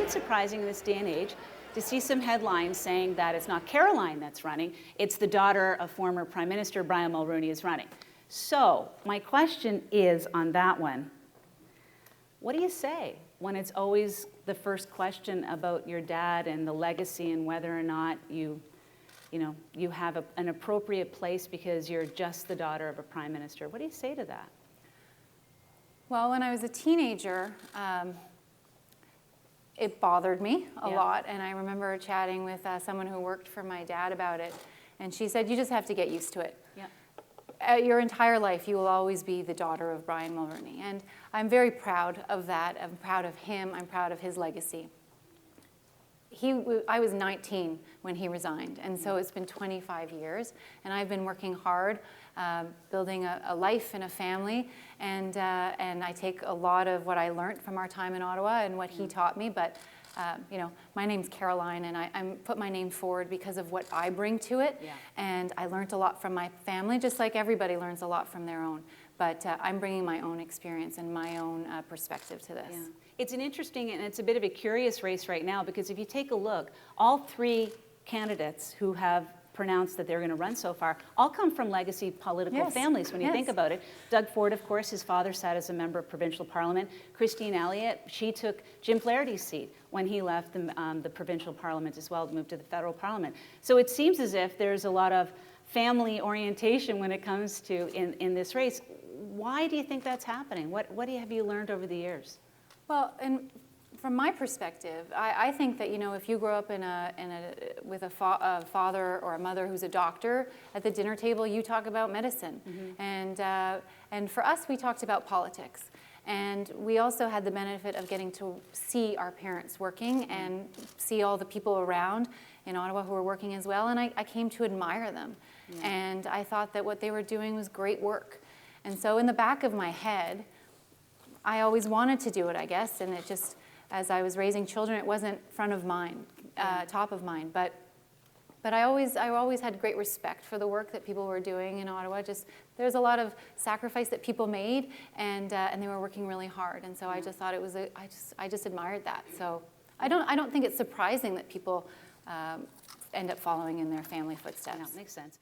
it surprising in this day and age to see some headlines saying that it's not Caroline that's running, it's the daughter of former Prime Minister Brian Mulroney is running. So my question is on that one, what do you say when it's always the first question about your dad and the legacy and whether or not you have an appropriate place because you're just the daughter of a prime minister? What do you say to that? Well, when I was a teenager, it bothered me a lot, and I remember chatting with someone who worked for my dad about it, and she said, you just have to get used to it. Your entire life, you will always be the daughter of Brian Mulroney, and I'm very proud of that. I'm proud of him. I'm proud of his legacy. I was 19 when he resigned, and so it's been 25 years, and I've been working hard, building a life and a family, and I take a lot of what I learned from our time in Ottawa and what he taught me, but my name's Caroline, and I put my name forward because of what I bring to it, and I learned a lot from my family, just like everybody learns a lot from their own, but I'm bringing my own experience and my own perspective to this. It's an interesting, and it's a bit of a curious race right now, because if you take a look, all three candidates who have pronounced that they're going to run so far all come from legacy political families when you think about it. Doug Ford, of course, his father sat as a member of provincial parliament. Christine Elliott, she took Jim Flaherty's seat when he left the provincial parliament as well to move to the federal parliament. So it seems as if there's a lot of family orientation when it comes to in this race. Why do you think that's happening? What have you learned over the years? Well, and from my perspective, I think that, if you grow up with a father or a mother who's a doctor, at the dinner table you talk about medicine. And for us, we talked about politics. And we also had the benefit of getting to see our parents working and see all the people around in Ottawa who were working as well. And I came to admire them. And I thought that what they were doing was great work. And so in the back of my head, I always wanted to do it, I guess, and it just, as I was raising children, it wasn't front of mind, top of mind, but I always had great respect for the work that people were doing in Ottawa. Just there's a lot of sacrifice that people made, and they were working really hard, and so I just thought it was I just admired that. So I don't think it's surprising that people end up following in their family footsteps. That makes sense.